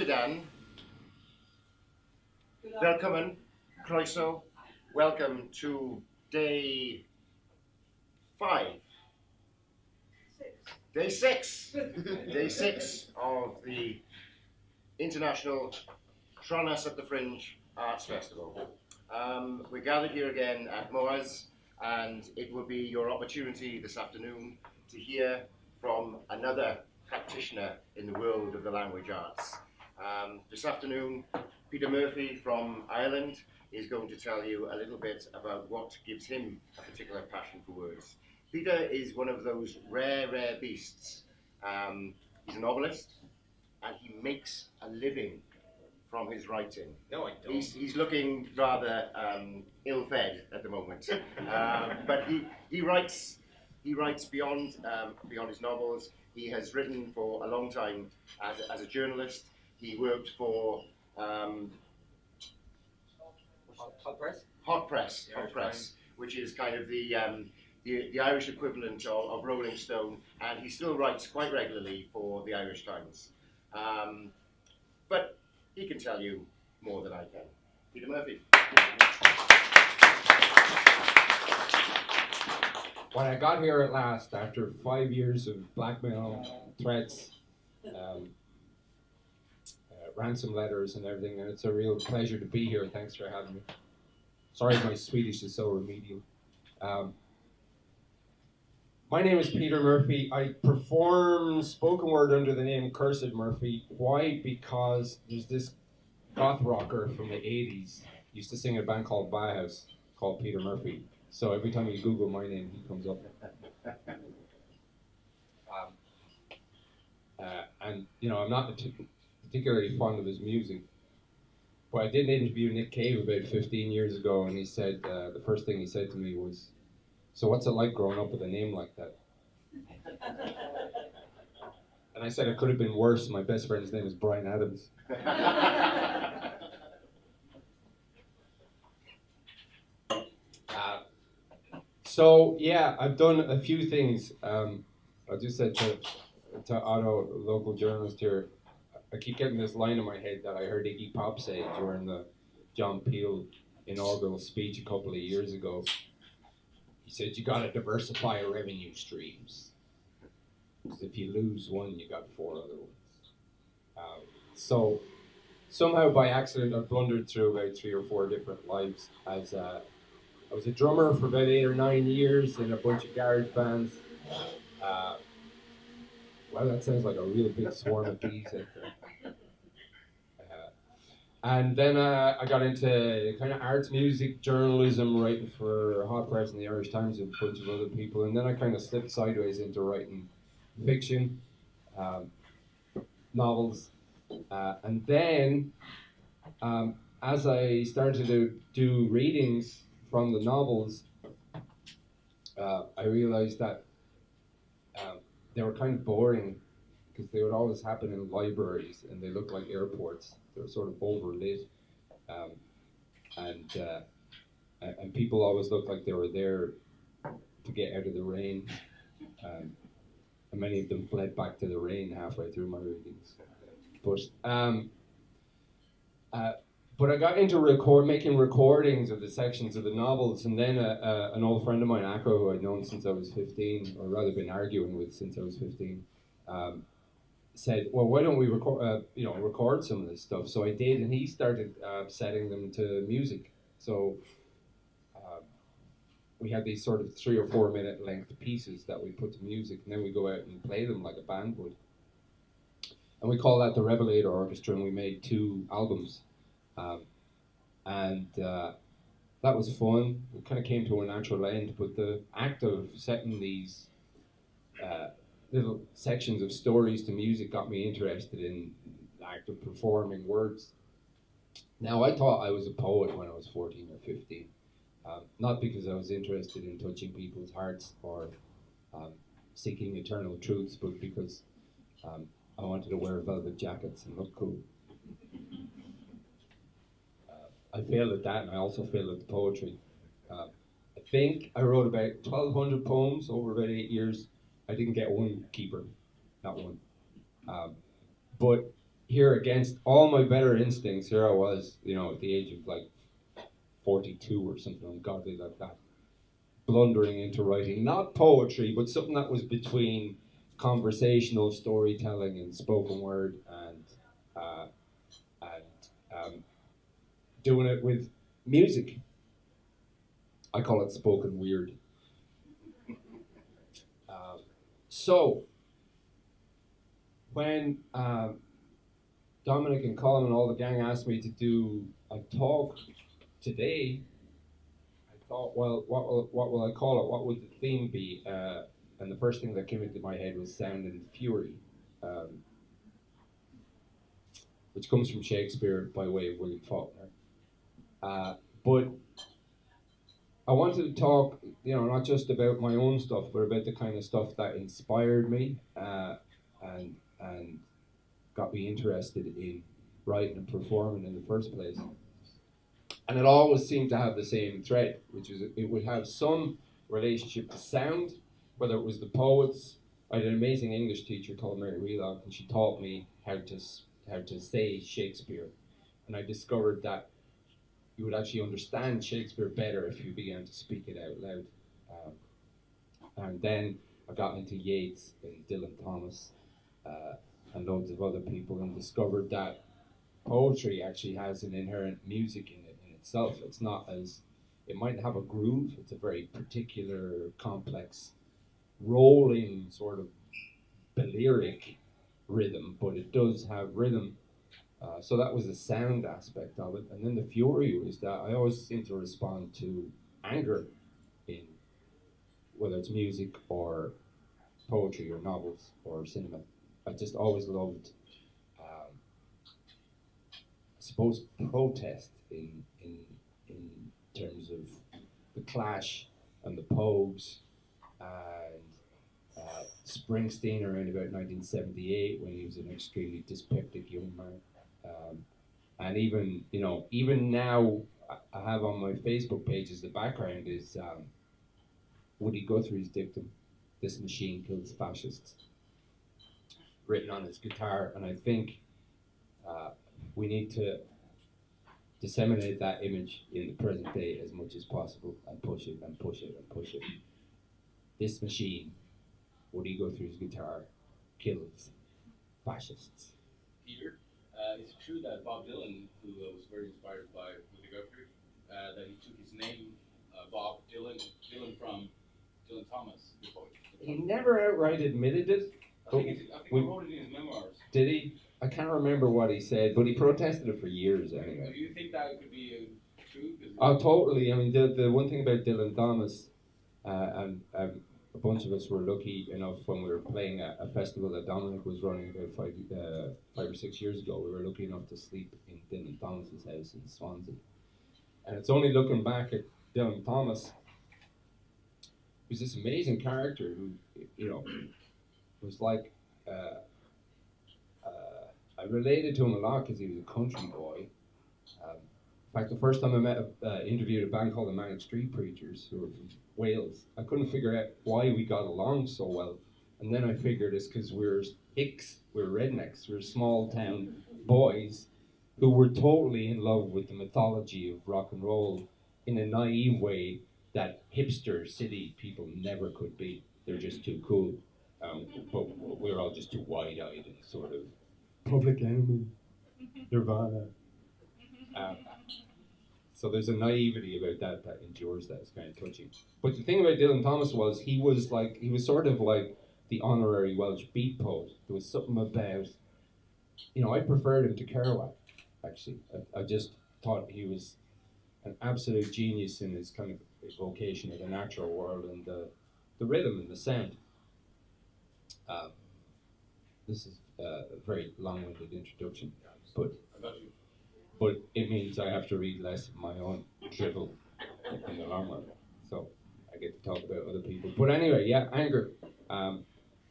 Dan. Welcome, Croeso. Welcome to day 5. Day 6. Day 6 of the International Tranås at the Fringe Arts Festival. We're gathered here again at MOAs, and it will be your opportunity this afternoon to hear from another practitioner in the world of the language arts. This afternoon, Peter Murphy from Ireland is going to tell you a little bit about what gives him a particular passion for words. Peter is one of those rare beasts. He's a novelist, and he makes a living from his writing. No, I don't. He's looking rather ill-fed at the moment, but he writes beyond his novels. He has written for a long time as a journalist. He worked for Hot Press, which is kind of the Irish equivalent of Rolling Stone, and he still writes quite regularly for the Irish Times. But he can tell you more than I can. Peter Murphy. When I got here at last, after 5 years of blackmail, threats, ransom letters and everything, and it's a real pleasure to be here. Thanks for having me. Sorry my Swedish is so remedial. My name is Peter Murphy. I perform spoken word under the name Cursed Murphy. Why? Because there's this goth rocker from the 80s, used to sing in a band called Bauhaus, called Peter Murphy. So every time you Google my name, he comes up. And, you know, I'm not particularly fond of his music. But I did interview Nick Cave about 15 years ago, and he said, the first thing he said to me was, "So what's it like growing up with a name like that?" And I said it could have been worse. My best friend's name is Brian Adams. So yeah, I've done a few things. I just said to Otto, local journalist here, I keep getting this line in my head that I heard Iggy Pop say during the John Peel inaugural speech a couple of years ago. He said, "You got to diversify your revenue streams. Because if you lose one, you got 4 other ones." So somehow by accident, I blundered through about 3 or 4 different lives. I was a drummer for about 8 or 9 years in a bunch of garage bands. Wow, that sounds like a real big swarm of bees out there. And then I got into kind of arts, music, journalism, writing for Hot Press and the Irish Times and a bunch of other people. And then I kind of slipped sideways into writing fiction, novels. And then as I started to do readings from the novels, I realized that they were kind of boring because they would always happen in libraries and they looked like airports. They were sort of overlit, and people always looked like they were there to get out of the rain. And many of them fled back to the rain halfway through my readings. But I got into making recordings of the sections of the novels, and then an old friend of mine, Akko, who I'd known since I was 15, or rather been arguing with since I was 15, said, "Well, why don't we record some of this stuff?" So I did, and he started setting them to music. So we had these sort of 3 or 4 minute length pieces that we put to music, and then we go out and play them like a band would. And we call that the Revelator Orchestra, and we made 2 albums. That was fun. It kind of came to a natural end, but the act of setting these little sections of stories to music got me interested in the act of performing words. Now, I thought I was a poet when I was 14 or 15, not because I was interested in touching people's hearts or seeking eternal truths, but because I wanted to wear velvet jackets and look cool. I failed at that, and I also failed at the poetry. I think I wrote about 1,200 poems over about 8 years. I didn't get one keeper, not one. But here against all my better instincts, here I was, you know, at the age of like 42 or something ungodly like that, blundering into writing, not poetry, but something that was between conversational storytelling and spoken word and doing it with music. I call it spoken weird. So, when Dominic and Colin and all the gang asked me to do a talk today, I thought, well, what will I call it? What would the theme be? And the first thing that came into my head was sound and fury, which comes from Shakespeare by way of William Faulkner. But I wanted to talk, you know, not just about my own stuff, but about the kind of stuff that inspired me and got me interested in writing and performing in the first place. And it always seemed to have the same thread, which is it would have some relationship to sound, whether it was the poets. I had an amazing English teacher called Mary Wheelock, and she taught me how to say Shakespeare. And I discovered that you would actually understand Shakespeare better if you began to speak it out loud. And then I got into Yeats and Dylan Thomas and loads of other people, and discovered that poetry actually has an inherent music in it in itself. It's not as, it might have a groove, it's a very particular, complex, rolling sort of balearic rhythm, but it does have rhythm. So that was the sound aspect of it. And then the fury was that I always seem to respond to anger in, whether it's music or poetry or novels or cinema. I just always loved, I suppose, protest in terms of the Clash and the Pogues and Springsteen around about 1978 when he was an extremely dyspeptic young man. And even, you know, even now I have on my Facebook page as the background is Woody Guthrie's dictum, "This machine kills fascists," written on his guitar. And I think we need to disseminate that image in the present day as much as possible and push it and push it and push it. This machine, Woody Guthrie's guitar, kills fascists. Peter, it's true that Bob Dylan, who was very inspired by Woody Guthrie, that he took his name, Bob Dylan from Dylan Thomas, the poet. He never outright admitted it. I think he wrote it in his memoirs. Did he? I can't remember what he said, but he protested it for years anyway. Do you think that could be true? Oh, totally. I mean, the one thing about Dylan Thomas, and a bunch of us were lucky enough when we were playing a festival that Dominic was running about 5 or 6 years ago. We were lucky enough to sleep in Dylan Thomas's house in Swansea. And it's only looking back at Dylan Thomas, who's this amazing character who, you know, was like, I related to him a lot because he was a country boy. In fact, the first time I interviewed a band called the Manic Street Preachers, who were from Wales, I couldn't figure out why we got along so well. And then I figured it's because we're hicks, we're rednecks, we're small town boys who were totally in love with the mythology of rock and roll in a naive way that hipster city people never could be. They're just too cool. But we're all just too wide-eyed and sort of Public Enemy, Nirvana. So there's a naivety about that endures that is kind of touching. But the thing about Dylan Thomas was he was sort of like the honorary Welsh beat poet. There was something about, you know, I preferred him to Kerouac, actually. I just thought he was an absolute genius in his kind of evocation of the natural world and the rhythm and the sound. This is a very long-winded introduction, but it means I have to read less of my own drivel in the long run. So I get to talk about other people. But anyway, yeah, anger,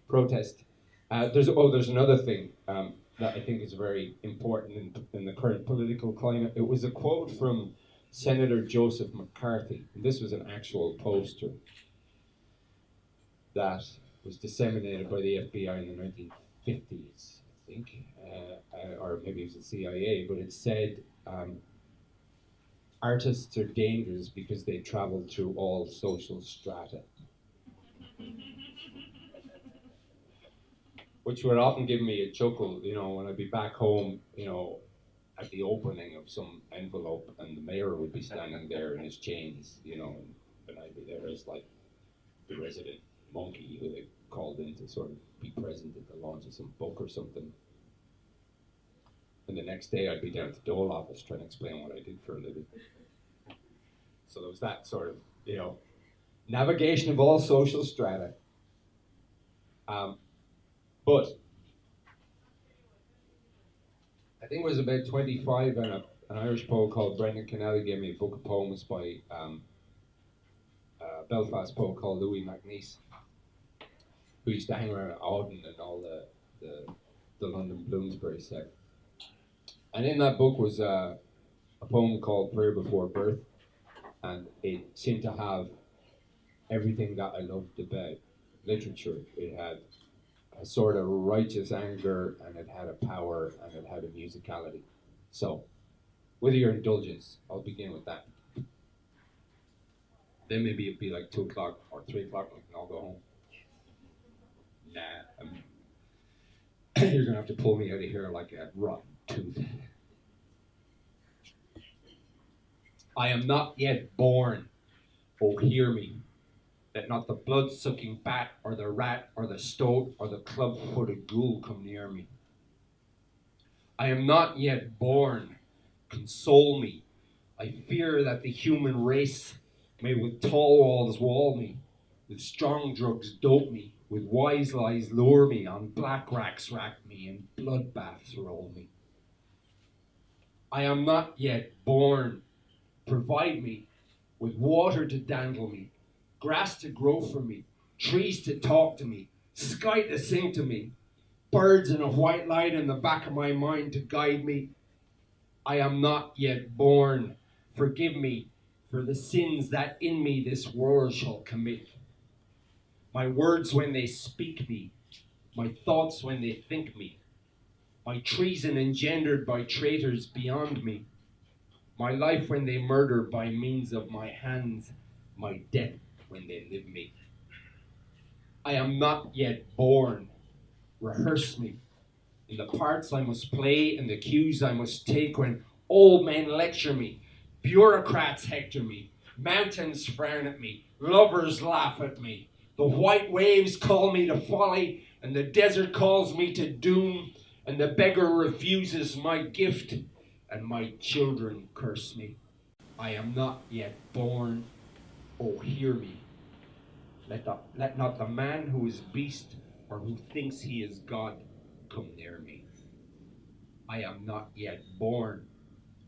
protest. There's another thing that I think is very important in the current political climate. It was a quote from Senator Joseph McCarthy. And this was an actual poster that was disseminated by the FBI in the 1950s, think, or maybe it was the CIA, but it said artists are dangerous because they travel through all social strata. Which would often give me a chuckle, when I'd be back home, at the opening of some envelope, and the mayor would be standing there in his chains, and I'd be there as like the resident monkey who they called in to sort of be present at the launch of some book or something. And the next day I'd be down at the Dole office trying to explain what I did for a living. So there was that sort of, navigation of all social strata. But I think it was about 25, and an Irish poet called Brendan Kennelly gave me a book of poems by a Belfast poet called Louis MacNeice, who used to hang around at Houghton and all the London Bloomsbury set. And in that book was a poem called Prayer Before Birth, and it seemed to have everything that I loved about literature. It had a sort of righteous anger, and it had a power, and it had a musicality. So, with your indulgence, I'll begin with that. Then maybe it'd be like 2 o'clock or 3 o'clock, and we can all go home. Nah, you're gonna have to pull me out of here like a rotten tooth. I am not yet born, oh hear me. Let not the blood-sucking bat, or the rat, or the stoat, or the club-footed ghoul come near me. I am not yet born, console me. I fear that the human race may with tall walls wall me, with strong drugs dope me, with wise lies lure me, on black racks rack me, and bloodbaths roll me. I am not yet born, provide me with water to dandle me, grass to grow for me, trees to talk to me, sky to sing to me, birds in a white light in the back of my mind to guide me. I am not yet born. Forgive me for the sins that in me this world shall commit. My words when they speak me, my thoughts when they think me, my treason engendered by traitors beyond me, my life when they murder by means of my hands, my death when they live me. I am not yet born. Rehearse me in the parts I must play and the cues I must take when old men lecture me, bureaucrats hector me, mountains frown at me, lovers laugh at me, the white waves call me to folly, and the desert calls me to doom, and the beggar refuses my gift, and my children curse me. I am not yet born. Oh, hear me. Let not the man who is beast or who thinks he is God come near me. I am not yet born.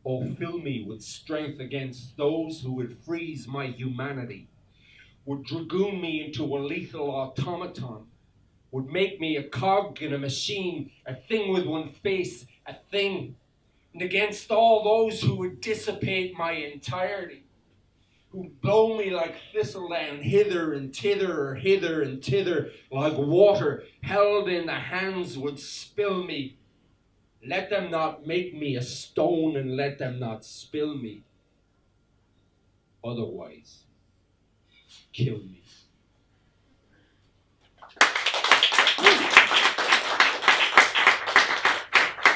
Oh, fill me with strength against those who would freeze my humanity, would dragoon me into a lethal automaton, would make me a cog in a machine, a thing with one face, a thing, and against all those who would dissipate my entirety, who'd blow me like thistledown hither and thither, or hither and thither, like water held in the hands would spill me. Let them not make me a stone, and let them not spill me. Otherwise, kill me.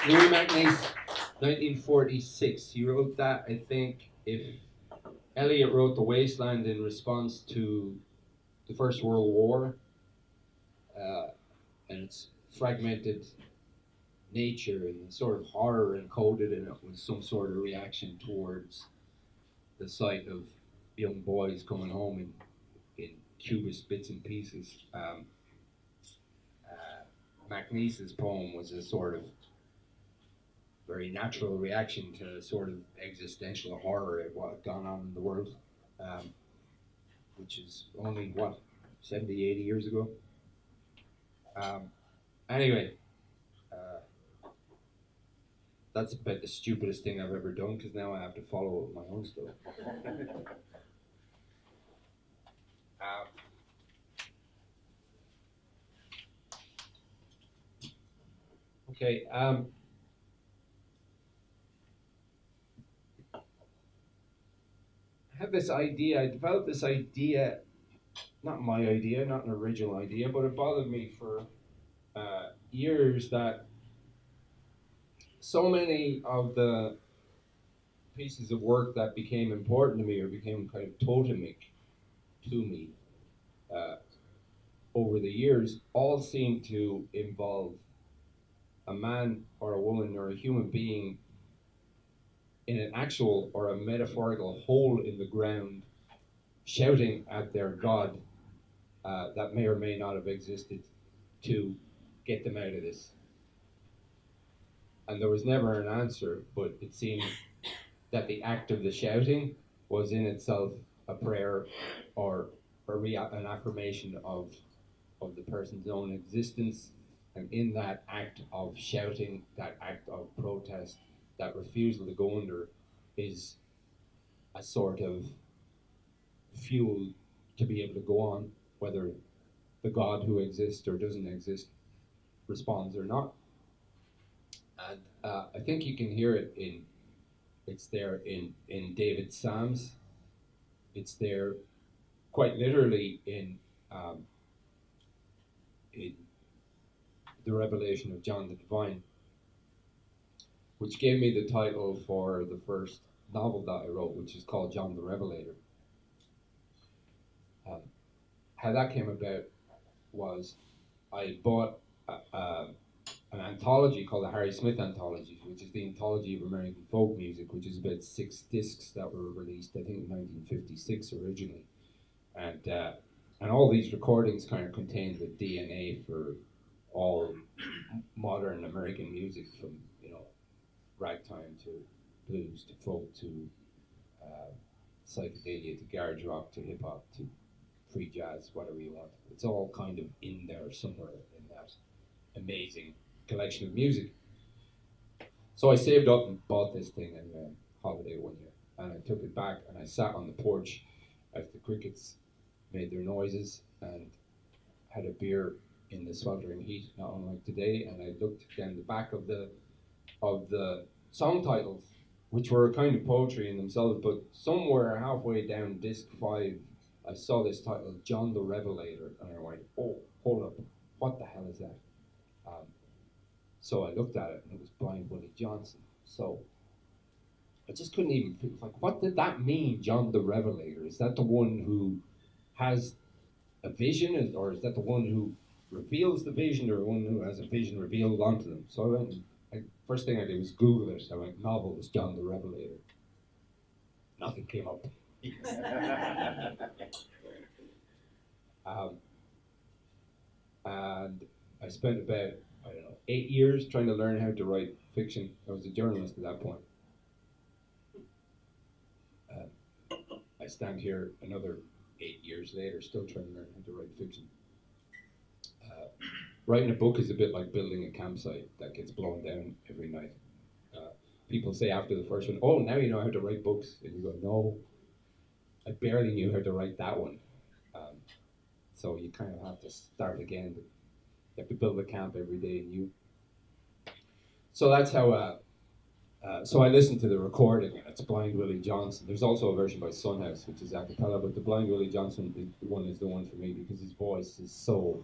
Louis MacNeice, 1946. He wrote that, I think, if Eliot wrote The Wasteland in response to the First World War, and its fragmented nature and the sort of horror encoded in it was some sort of reaction towards the sight of young boys coming home in cubist bits and pieces. MacNeice's poem was a sort of very natural reaction to sort of existential horror at what had gone on in the world, which is only, 70, 80 years ago? Anyway, that's about the stupidest thing I've ever done, because now I have to follow up my own stuff. Okay. I had this idea. I developed this idea. Not my idea, not an original idea, but it bothered me for years that so many of the pieces of work that became important to me or became kind of totemic to me over the years all seem to involve a man or a woman or a human being in an actual or a metaphorical hole in the ground shouting at their God that may or may not have existed to get them out of this. And there was never an answer, but it seemed that the act of the shouting was in itself a prayer or an affirmation of the person's own existence. And in that act of shouting, that act of protest, that refusal to go under is a sort of fuel to be able to go on, whether the God who exists or doesn't exist responds or not. And I think you can hear it it's there in David's Psalms. It's there quite literally in the Revelation of John the Divine, which gave me the title for the first novel that I wrote, which is called John the Revelator. How that came about was I bought an anthology called the Harry Smith Anthology, which is the anthology of American folk music, which is about 6 discs that were released, I think, in 1956 originally. And all these recordings kind of contain the DNA for all modern American music, from, you know, ragtime to blues to folk to psychedelia to garage rock to hip hop to free jazz, whatever you want. It's all kind of in there somewhere in that amazing collection of music. So I saved up and bought this thing on a holiday one year, and I took it back and I sat on the porch as the crickets made their noises and had a beer in the sweltering heat, not unlike today, and I looked down the back of the song titles, which were a kind of poetry in themselves, but somewhere halfway down disc 5 I saw this title, John the Revelator, and I went, oh, hold up, what the hell is that? So I looked at it, and it was Blind Willie Johnson. So I just couldn't even think, like, what did that mean, John the Revelator? Is that the one who has a vision, or is that the one who reveals the vision, or the one who has a vision revealed onto them? So I went, first thing I did was Google it. I went, novels, John the Revelator. Nothing came up. And I spent about, 8 years trying to learn how to write fiction. I was a journalist at that point. I stand here another 8 years later, still trying to learn how to write fiction. Writing a book is a bit like building a campsite that gets blown down every night. People say after the first one, oh, now you know how to write books. And you go, no, I barely knew how to write that one. So you kind of have to start again. You have to build a camp every day anew. So that's how, so I listened to the recording, and it's Blind Willie Johnson. There's also a version by Sunhouse, which is a cappella, but the Blind Willie Johnson is the one for me, because his voice is so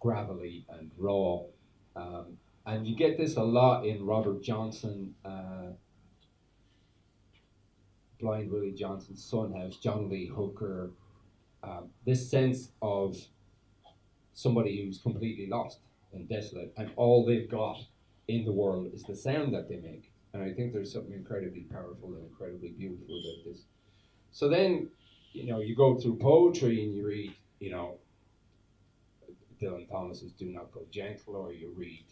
gravelly and raw. And you get this a lot in Robert Johnson, Blind Willie Johnson, Sunhouse, John Lee Hooker, this sense of somebody who's completely lost and desolate, and all they've got in the world is the sound that they make. And I think there's something incredibly powerful and incredibly beautiful about this. So then, you go through poetry and you read, Dylan Thomas's Do Not Go Gentle, or you read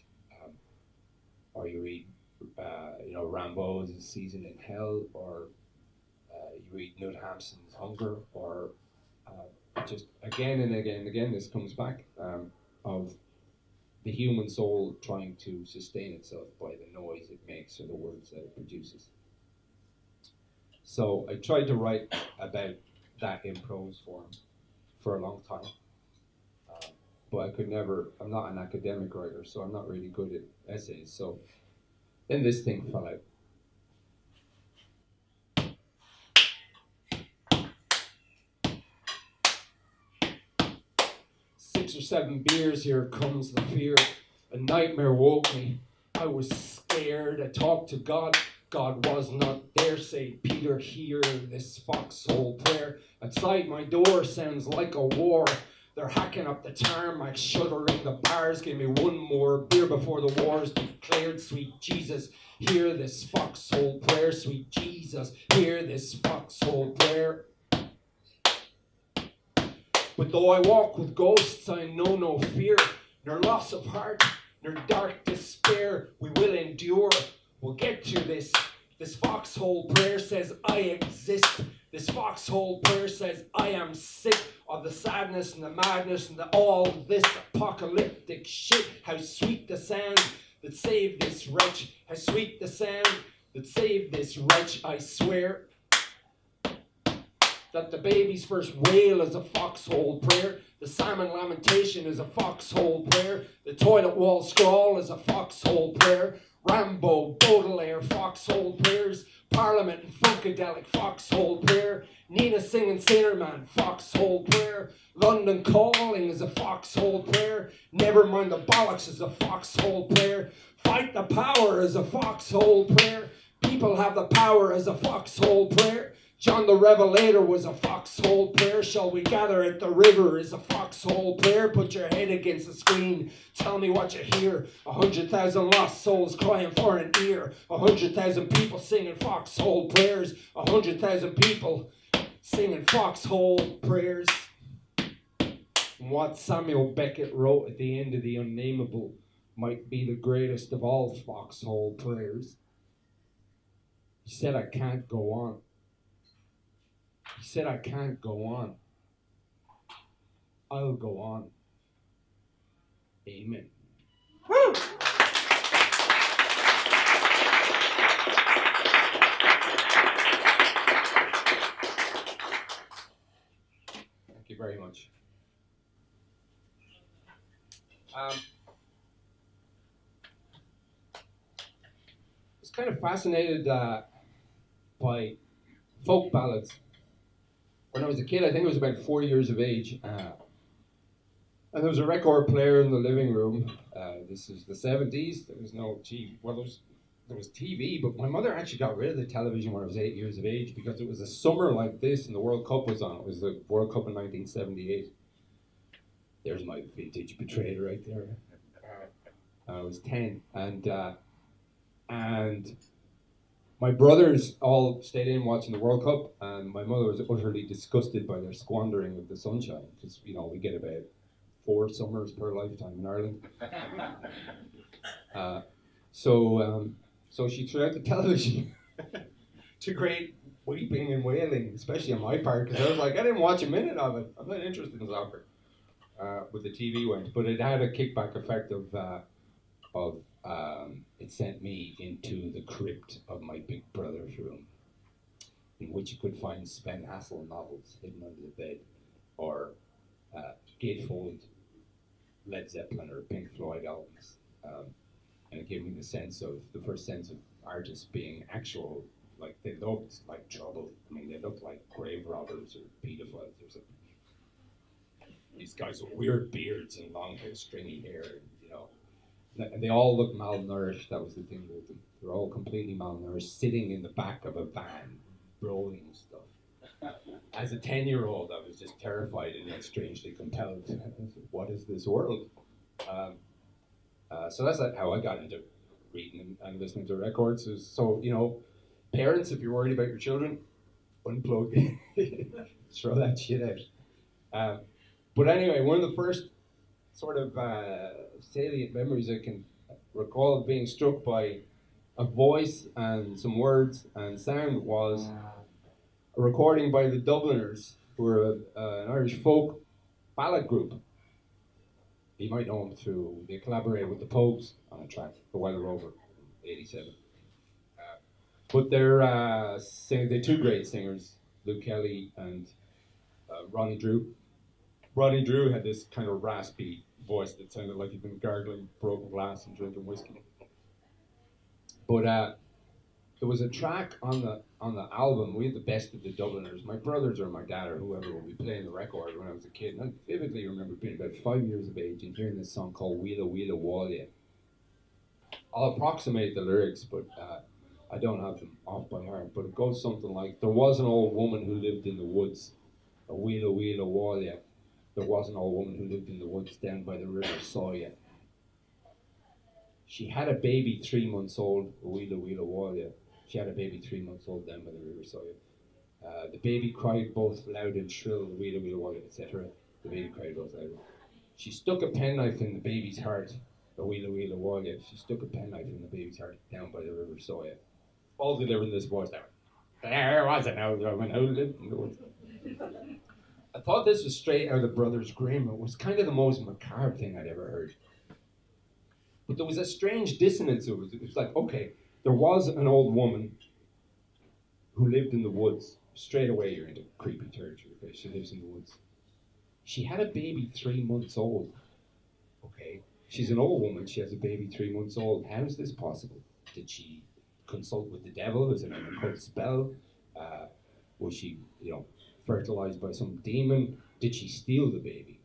Rimbaud's Season in Hell, or you read Knut Hamsun's Hunger, or just again and again and again, this comes back of the human soul trying to sustain itself by the noise it makes or the words that it produces. So I tried to write about that in prose form for a long time. but I could never, I'm not an academic writer, so I'm not really good at essays. So then this thing fell out. Six or seven beers, here comes the fear. A nightmare woke me. I was scared. I talked to God. God was not there. Say, Peter, hear this foxhole prayer. Outside my door sounds like a war. They're hacking up the tarmac, shuttering the bars. Give me one more beer before the war's declared. Sweet Jesus, hear this foxhole prayer. Sweet Jesus, hear this foxhole prayer. But though I walk with ghosts, I know no fear, nor loss of heart, nor dark despair. We will endure. We'll get to this. This foxhole prayer says I exist. This foxhole prayer says I am sick of the sadness and the madness and all this apocalyptic shit. How sweet the sound that saved this wretch. How sweet the sound that saved this wretch. I swear that the baby's first wail is a foxhole prayer. The salmon lamentation is a foxhole prayer. The toilet wall scrawl is a foxhole prayer. Rambo, Baudelaire, foxhole prayers. Parliament and Funkadelic, foxhole prayer. Nina singing Sailor Man, foxhole prayer. London Calling is a foxhole prayer. Never mind the bollocks is a foxhole prayer. Fight the power is a foxhole prayer. People have the power as a foxhole prayer. John the Revelator was a foxhole prayer. Shall we gather at the river is a foxhole prayer. Put your head against the screen. Tell me what you hear. 100,000 lost souls crying for an ear. 100,000 people singing foxhole prayers. 100,000 people singing foxhole prayers. And what Samuel Beckett wrote at the end of The Unnameable might be the greatest of all foxhole prayers. He said, I can't go on. He said, I can't go on. I'll go on. Amen. Woo! Thank you very much. I was kind of fascinated by folk ballads. When I was a kid, I think I was about 4 years of age, and there was a record player in the living room. This is the 70s. There was no TV. Well, there was TV, but my mother actually got rid of the television when I was 8 years of age because it was a summer like this and the World Cup was on. It was the World Cup in 1978. There's my vintage betrayal right there. I was 10, and my brothers all stayed in watching the World Cup, and my mother was utterly disgusted by their squandering of the sunshine, because, you know, we get about 4 summers per lifetime in Ireland. So she threw out the television to great weeping and wailing, especially on my part, because I was like, I didn't watch a minute of it. I'm not interested in soccer. But the TV went, but it had a kickback effect of it sent me into the crypt of my big brother's room, in which you could find Sven Hassel novels hidden under the bed, or gatefold Led Zeppelin or Pink Floyd albums. And it gave me the first sense of artists being actual, like they looked like trouble. I mean, they looked like grave robbers or pedophiles or something. These guys with weird beards and long hair, stringy hair, you know. And they all look malnourished. That was the thing with them. They're all completely malnourished, sitting in the back of a van, rolling stuff. As a 10-year-old, I was just terrified and yet strangely compelled. What is this world? So that's how I got into reading and listening to records. So, you know, parents, if you're worried about your children, unplug. Throw that shit out. But anyway, one of the first sort of salient memories I can recall of being struck by a voice and some words and sound was a recording by the Dubliners, who were an Irish folk ballad group. You might know them they collaborated with the Pogues on a track, The Weather Rover, 87. But they're two great singers, Luke Kelly and Ronnie Drew. Ronnie Drew had this kind of raspy voice that sounded like he'd been gargling broken glass and drinking whiskey. But there was a track on the album. We had the best of the Dubliners. My brothers or my dad or whoever will be playing the record when I was a kid. And I vividly remember being about 5 years of age and hearing this song called Wheela Wheela Whalia. I'll approximate the lyrics, but I don't have them off by heart. But it goes something like, there was an old woman who lived in the woods, a Wheela Wheela Whalia. There was an old woman who lived in the woods down by the river Soya. She had a baby 3 months old, a Wheela Wheela Whalia. She had a baby 3 months old down by the river Soya. The baby cried both loud and shrill, Wheela Wheela Whalia, etc. The baby cried both loud. She stuck a penknife in the baby's heart, a Wheela Wheela Whalia. She stuck a penknife in the baby's heart down by the river Soya. All delivering this voice down. There was an old woman who lived in the woods. I thought this was straight out of Brothers Grimm. It was kind of the most macabre thing I'd ever heard. But there was a strange dissonance. It was like, okay, there was an old woman who lived in the woods. Straight away, you're into creepy territory. Okay? She lives in the woods. She had a baby 3 months old. Okay, she's an old woman. She has a baby 3 months old. How is this possible? Did she consult with the devil? Is it an occult spell? Was she, fertilized by some demon? Did she steal the baby?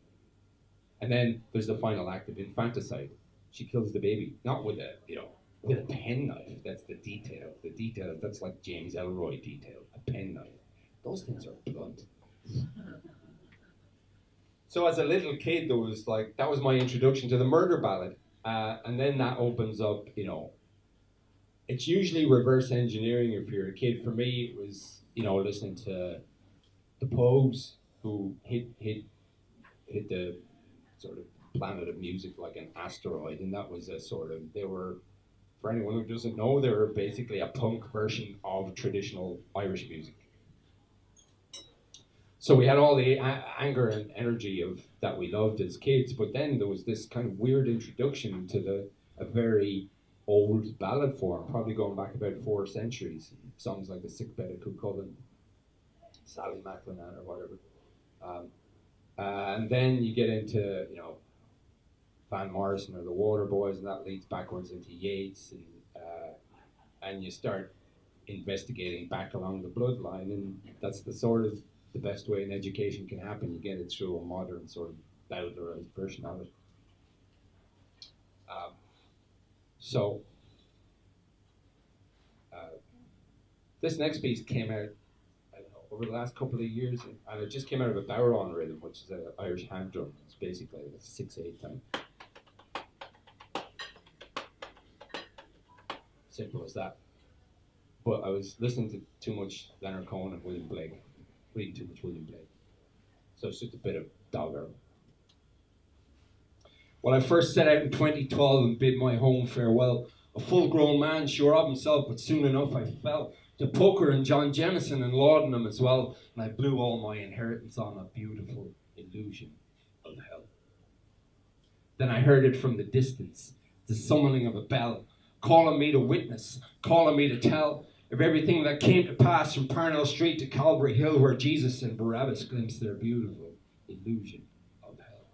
And then there's the final act of infanticide. She kills the baby, not with a penknife. That's the detail. The detail, that's like James Elroy detail, a penknife. Those things are blunt. So as a little kid, that was my introduction to the murder ballad. And then that opens up, it's usually reverse engineering if you're a kid. For me, it was, listening to the Pogues, who hit the sort of planet of music like an asteroid, and that was they were, for anyone who doesn't know, they were basically a punk version of traditional Irish music. So we had all the anger and energy that we loved as kids, but then there was this kind of weird introduction to a very old ballad form, probably going back about 4 centuries. Songs like The Sickbed of Cuchulainn, Sally MacLennan or whatever. And then you get into, Van Morrison or the Waterboys, and that leads backwards into Yeats, and you start investigating back along the bloodline, and that's the best way an education can happen. You get it through a modern sort of bowdlerized version of it. This next piece came out, I don't know, over the last couple of years, and it just came out of a Bowron rhythm, which is an Irish hand drum. It's basically a 6/8 time. Simple as that. But I was listening to too much Leonard Cohen and William Blake, reading too much William Blake. So it's just a bit of dogger. When I first set out in 2012 and bid my home farewell, a full-grown man, sure of himself, but soon enough I fell to poker and John Jemison and laudanum as well, and I blew all my inheritance on a beautiful illusion of hell. Then I heard it from the distance, the summoning of a bell, calling me to witness, calling me to tell of everything that came to pass from Parnell Street to Calvary Hill, where Jesus and Barabbas glimpsed their beautiful illusion of hell.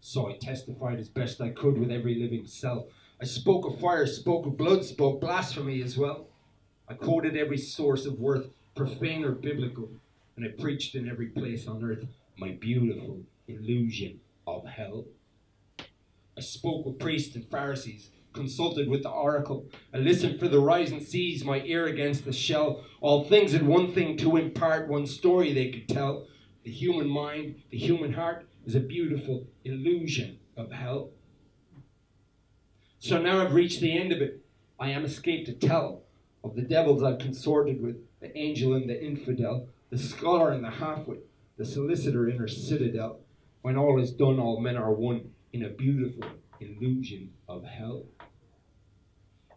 So I testified as best I could with every living cell. I spoke of fire, spoke of blood, spoke blasphemy as well. I quoted every source of worth, profane or biblical, and I preached in every place on earth my beautiful illusion of hell. I spoke with priests and Pharisees, consulted with the oracle. I listened for the rising seas, my ear against the shell. All things had one thing to impart, one story they could tell. The human mind, the human heart is a beautiful illusion of hell. So now I've reached the end of it. I am escaped to tell of the devils I've consorted with, the angel and the infidel, the scholar and the halfwit, the solicitor in her citadel. When all is done, all men are one in a beautiful illusion of hell.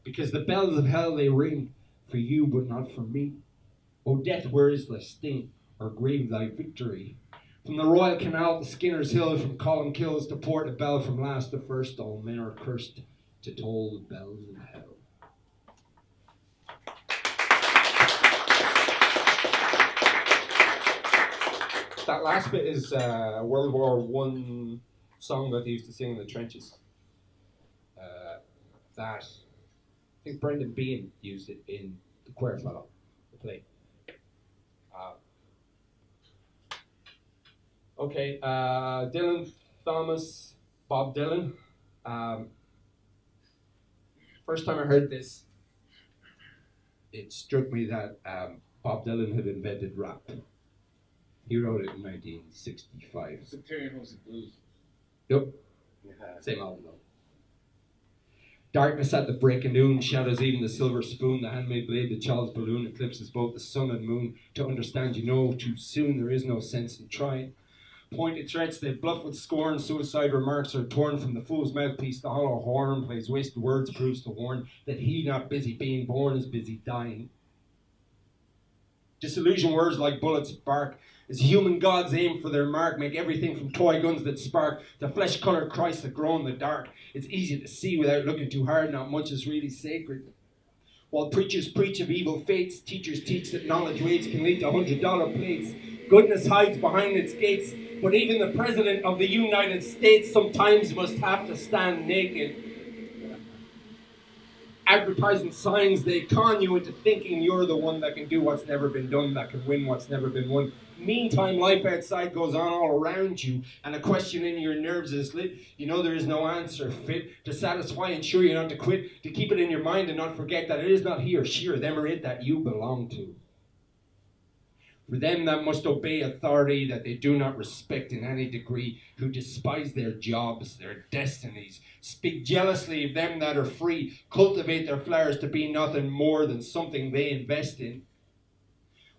Because the bells of hell they ring, for you but not for me. O death, where is thy sting, or grave thy victory? From the Royal Canal to Skinner's Hill, from Columkills to Portobello, from last to first, all men are cursed to toll the bells of hell. That last bit is World War I song that they used to sing in the trenches. That I think Brendan Behan used it in The Queer Fellow, the play. Okay, Dylan Thomas, Bob Dylan. First time I heard this, it struck me that Bob Dylan had invented rap. He wrote it in 1965. Sectarian Hosted Blues. Nope. Same album though. Darkness at the break of noon, shadows even the silver spoon, the handmade blade, the child's balloon, eclipses both the sun and moon. To understand you know too soon, there is no sense in trying. Pointed threats they bluff with scorn, suicide remarks are torn from the fool's mouthpiece, the hollow horn plays wasted words, proves to warn that he not busy being born is busy dying. Disillusion words like bullets bark, as human gods aim for their mark, make everything from toy guns that spark to flesh-colored Christ that grow in the dark. It's easy to see without looking too hard, not much is really sacred. While preachers preach of evil fates, teachers teach that knowledge waits can lead to $100 plates. Goodness hides behind its gates, but even the President of the United States sometimes must have to stand naked. Advertising signs, they con you into thinking you're the one that can do what's never been done, that can win what's never been won. Meantime, life outside goes on all around you, and a question in your nerves is lit. You know there is no answer fit to satisfy, ensure you not to quit, to keep it in your mind and not forget that it is not he or she or them or it that you belong to. For them that must obey authority that they do not respect in any degree, who despise their jobs, their destinies, speak jealously of them that are free, cultivate their flowers to be nothing more than something they invest in.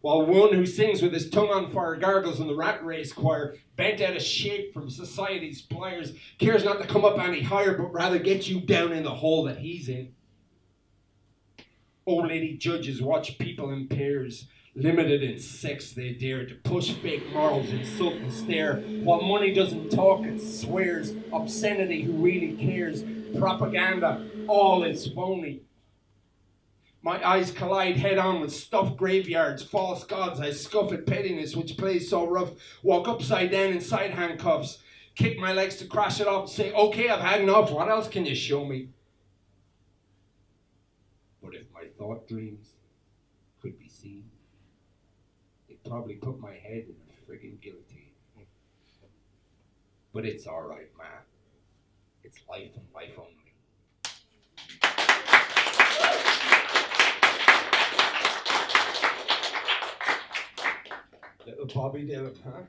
While one who sings with his tongue on fire gargles in the rat race choir, bent out of shape from society's pliers, cares not to come up any higher, but rather get you down in the hole that he's in. Old lady judges watch people in pairs, limited in sex they dare to push fake morals, insult and stare, while money doesn't talk and swears, obscenity who really cares, propaganda, all is phony. My eyes collide head on with stuffed graveyards, false gods, I scuff at pettiness which plays so rough, walk upside down inside handcuffs, kick my legs to crash it off and say, okay, I've had enough, what else can you show me? But if my thought dreams could be seen, they'd probably put my head in a friggin' guillotine. But it's alright, man. It's life and life only. Little Bobby Dylan, huh?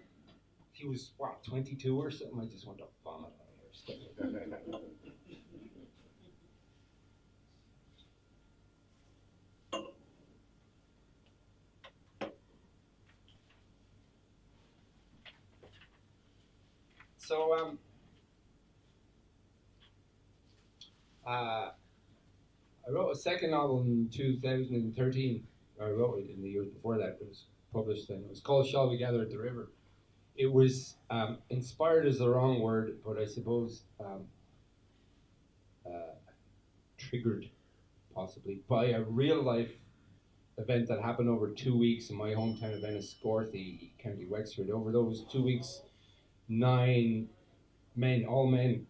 He was, what, 22 or something? I just want to vomit on here. So, I wrote a second novel in 2013. I wrote it in the years before that. It was published then. It was called Shall We Gather at the River. It was inspired is the wrong word, but I suppose triggered possibly by a real life event that happened over 2 weeks in my hometown of Enniscorthy, County Wexford. Over those 2 weeks, 9 men, all men,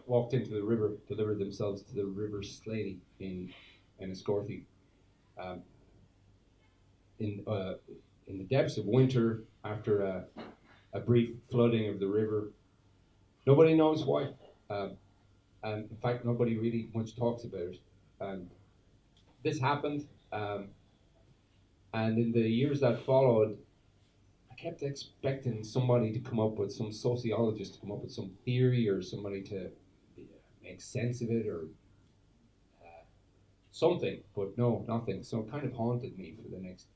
walked into the river, delivered themselves to the River Slaney in Enniscorthy. In the depths of winter, after a brief flooding of the river. Nobody knows why. And in fact, nobody really much talks about it. This happened, and in the years that followed, I kept expecting somebody to come up with, some sociologist to come up with some theory or somebody to make sense of it or something, but no, nothing. So it kind of haunted me for the next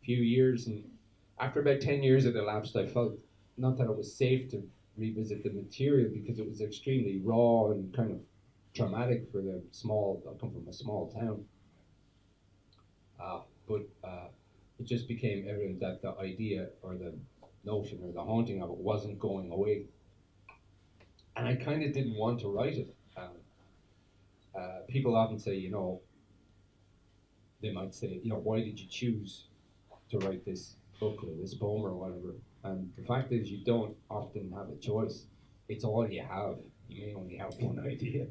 few years, and after about 10 years had elapsed, I felt not that it was safe to revisit the material because it was extremely raw and kind of traumatic for the small, I come from a small town. But it just became evident that the idea or the notion or the haunting of it wasn't going away. And I kind of didn't want to write it. People often say, you know, they might say, you know, why did you choose to write this book or this poem or whatever? And the fact is you don't often have a choice. it's all you have. You may only have one idea.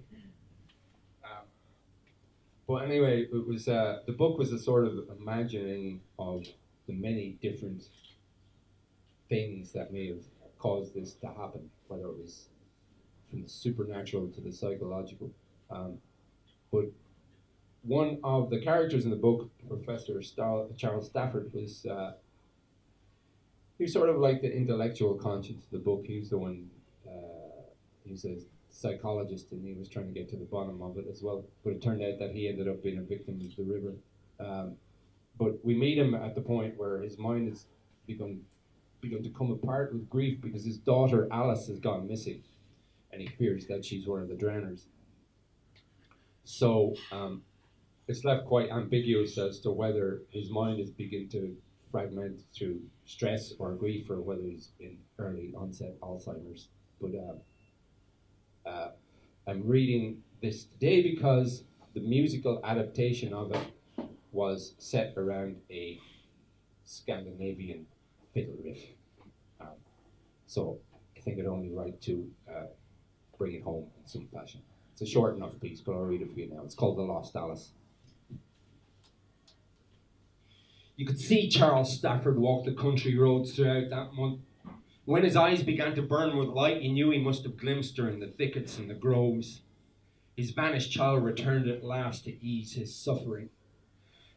But anyway, it was the book was a sort of imagining of the many different things that may have caused this to happen, whether it was from the supernatural to the psychological. But one of the characters in the book, Professor Charles Stafford, was he was sort of like the intellectual conscience of the book. He was the one. He was a psychologist, and he was trying to get to the bottom of it as well. But it turned out that he ended up being a victim of the river. But we meet him at the point where his mind has begun to come apart with grief because his daughter Alice has gone missing, and he fears that she's one of the drowners. So it's left quite ambiguous as to whether his mind is beginning to fragment through stress or grief, or whether he's in early onset Alzheimer's. But I'm reading this today because the musical adaptation of it was set around a Scandinavian fiddle riff. So I think it only right to bring it home in some fashion. It's a short enough piece, but I'll read it for you now. It's called The Lost Alice. You could see Charles Stafford walk the country roads throughout that month. When his eyes began to burn with light, you knew he must have glimpsed her in the thickets and the groves. His vanished child returned at last to ease his suffering.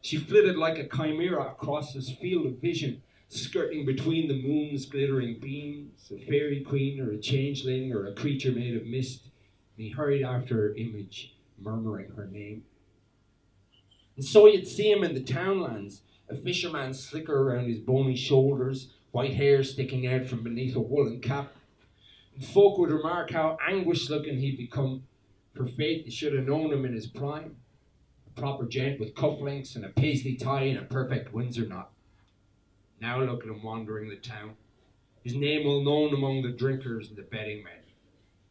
She flitted like a chimera across his field of vision, skirting between the moon's glittering beams, a fairy queen or a changeling or a creature made of mist, and he hurried after her image, murmuring her name. And so you'd see him in the townlands, a fisherman's slicker around his bony shoulders, white hair sticking out from beneath a woolen cap. And folk would remark how anguish-looking he'd become. For faith, you should have known him in his prime. A proper gent with cufflinks and a paisley tie and a perfect Windsor knot. Now look at him wandering the town. His name well known among the drinkers and the betting men.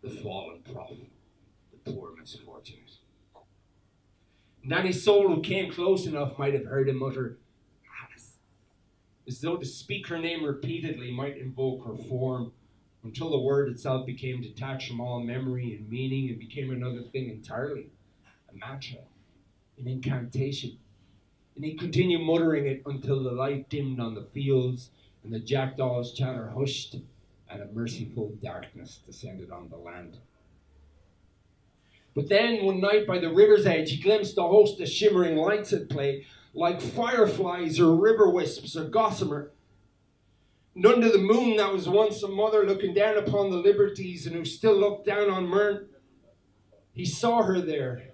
The fallen prophet, the poor misfortunate. And any soul who came close enough might have heard him mutter, Alice, as though to speak her name repeatedly might invoke her form, until the word itself became detached from all memory and meaning and became another thing entirely, a mantra, an incantation. And he'd continue muttering it until the light dimmed on the fields and the jackdaw's chatter hushed and a merciful darkness descended on the land. But then one night by the river's edge he glimpsed a host of shimmering lights at play, like fireflies or river wisps or gossamer. And under the moon that was once a mother looking down upon the liberties and who still looked down on Mern, he saw her there,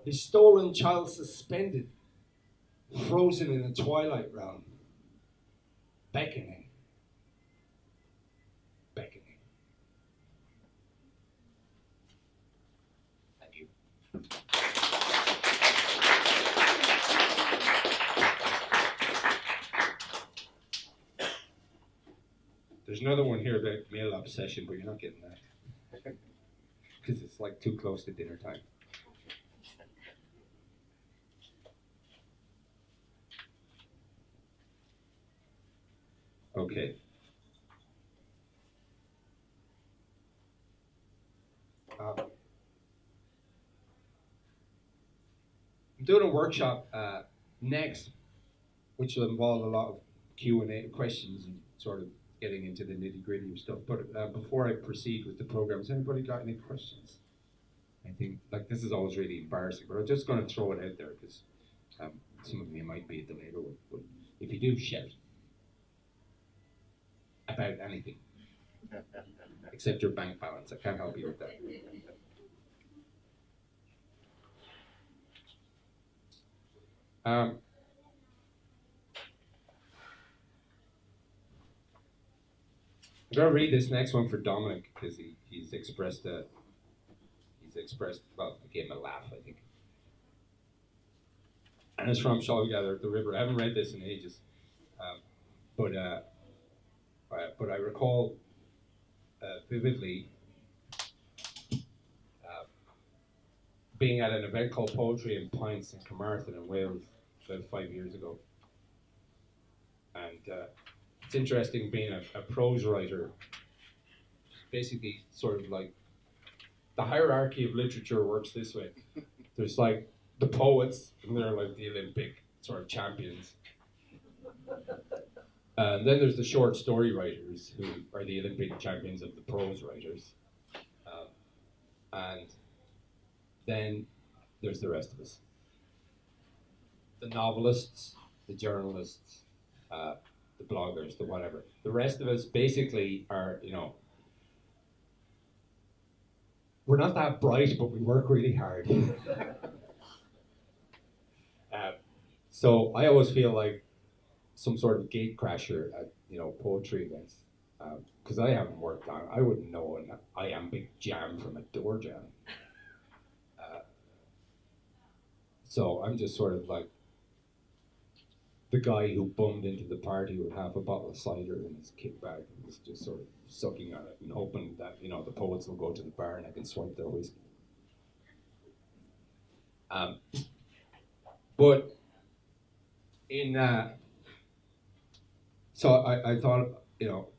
his stolen child suspended, frozen in a twilight realm, beckoning, beckoning. Thank you. There's another one here about male obsession, but you're not getting that. Because it's like too close to dinner time. Okay. I'm doing a workshop next, which will involve a lot of Q&A questions and sort of getting into the nitty-gritty of stuff. But before I proceed with the program, has anybody got any questions? I think, like, this is always really embarrassing, but I'm just going to throw it out there because some of you might be at the later one. But if you do, shout. About anything. Except your bank balance. I can't help you with that. I'm going to read this next one for Dominic because he's expressed, well, it gave him a laugh, I think. And it's from Shall We Gather at the River. I haven't read this in ages. But I recall vividly being at an event called Poetry and Pints in Carmarthen in Wales about 5 years ago. And it's interesting being a prose writer basically sort of like the hierarchy of literature works this way. There's like the poets, and they're like the Olympic sort of champions. And then there's the short story writers, who are the Olympic champions of the prose writers. And then there's the rest of us. The novelists, the journalists, the bloggers, the whatever. The rest of us basically are, you know, we're not that bright, but we work really hard. So I always feel like some sort of gate crasher at, you know, poetry events, because I haven't worked on it. I wouldn't know an iambic jam from a door jam. So I'm just sort of like the guy who bummed into the party with half a bottle of cider in his kit bag and was just sort of sucking on it and hoping that, you know, the poets will go to the bar and I can swipe their whiskey. But in so I thought, you know,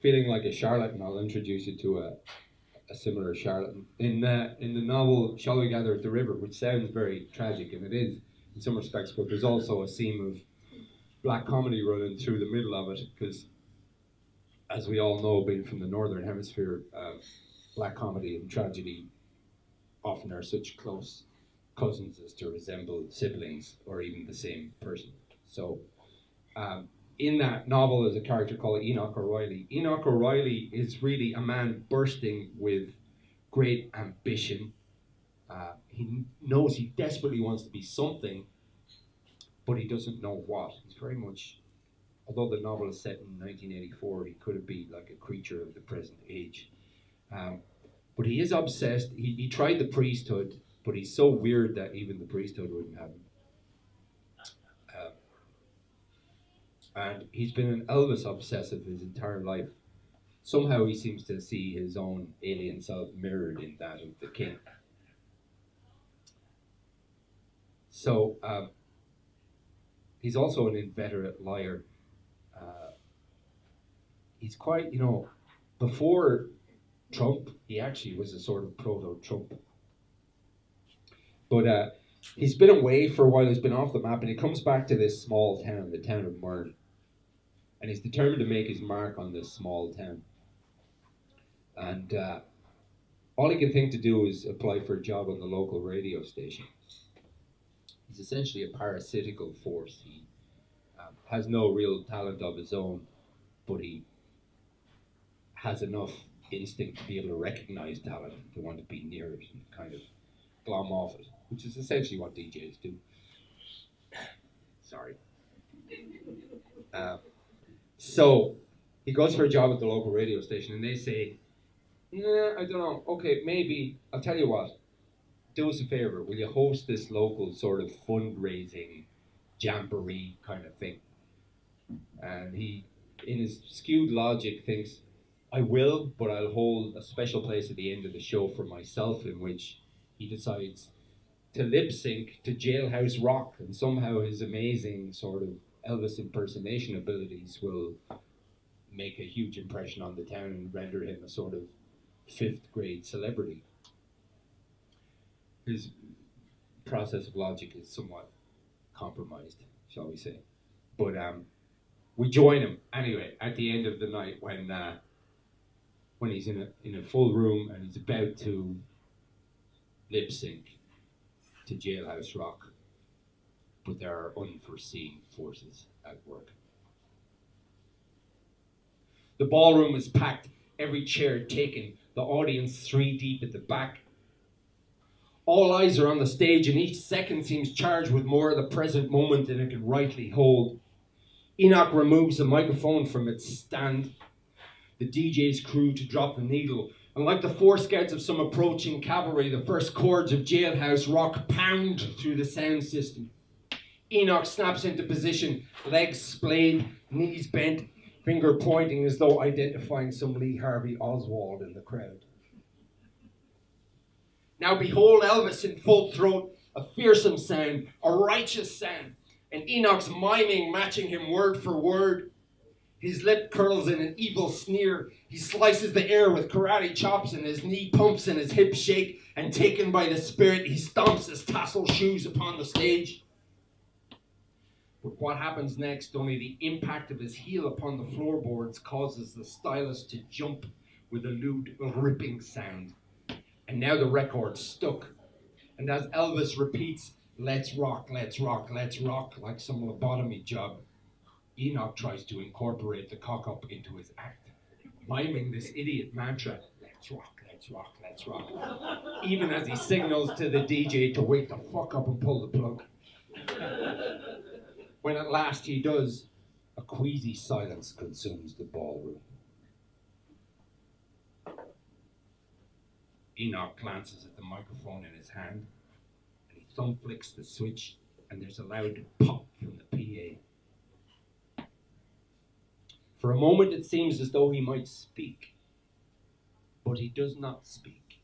feeling like a charlatan, I'll introduce you to a similar charlatan. In the novel Shall We Gather at the River, which sounds very tragic, and it is in some respects, but there's also a seam of black comedy running through the middle of it, because as we all know, being from the Northern Hemisphere, black comedy and tragedy often are such close cousins as to resemble siblings or even the same person. So in that novel there's a character called Enoch O'Reilly. Enoch O'Reilly is really a man bursting with great ambition. He knows he desperately wants to be something, but he doesn't know what. He's very much, although the novel is set in 1984, he could have been like a creature of the present age. But he is obsessed. He tried the priesthood, but he's so weird that even the priesthood wouldn't have him. And he's been an Elvis obsessive his entire life. Somehow he seems to see his own alien self mirrored in that of the king. So he's also an inveterate liar. He's quite, you know, before Trump, he actually was a sort of proto-Trump. But he's been away for a while, he's been off the map, and he comes back to this small town, the town of Mern. And he's determined to make his mark on this small town. And all he can think to do is apply for a job on the local radio station. He's essentially a parasitical force. He has no real talent of his own, but he has enough instinct to be able to recognize talent, to want to be near it and kind of glom off it, which is essentially what DJs do. Sorry. So he goes for a job at the local radio station, and they say, "Nah, I don't know. Okay, maybe. I'll tell you what. Do us a favor. Will you host this local sort of fundraising jamboree kind of thing?" And he, in his skewed logic, thinks, "I will, but I'll hold a special place at the end of the show for myself," in which he decides to lip sync to Jailhouse Rock, and somehow his amazing sort of Elvis impersonation abilities will make a huge impression on the town and render him a sort of 5th grade celebrity. His process of logic is somewhat compromised, shall we say. But we join him anyway at the end of the night when he's in a full room and he's about to lip sync to Jailhouse Rock, but there are unforeseen forces at work. The ballroom is packed, every chair taken, the audience 3 deep at the back. All eyes are on the stage, and each second seems charged with more of the present moment than it can rightly hold. Enoch removes the microphone from its stand, the DJ's crew to drop the needle, and like the 4 scouts of some approaching cavalry, the first chords of Jailhouse Rock pound through the sound system. Enoch snaps into position, legs splayed, knees bent, finger pointing as though identifying some Lee Harvey Oswald in the crowd. Now behold Elvis in full throat, a fearsome sound, a righteous sound, and Enoch's miming matching him word for word. His lip curls in an evil sneer. He slices the air with karate chops, and his knee pumps and his hips shake, and taken by the spirit, he stomps his tassel shoes upon the stage. But what happens next? Only the impact of his heel upon the floorboards causes the stylus to jump with a lewd, ripping sound. And now the record's stuck. And as Elvis repeats, "Let's rock, let's rock, let's rock," like some lobotomy job, Enoch tries to incorporate the cock-up into his act, miming this idiot mantra, "Let's rock, let's rock, let's rock," even as he signals to the DJ to wake the fuck up and pull the plug. When at last he does, a queasy silence consumes the ballroom. Enoch glances at the microphone in his hand, and he thumb flicks the switch, and there's a loud pop from the PA. For a moment it seems as though he might speak, but he does not speak.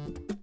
Bye.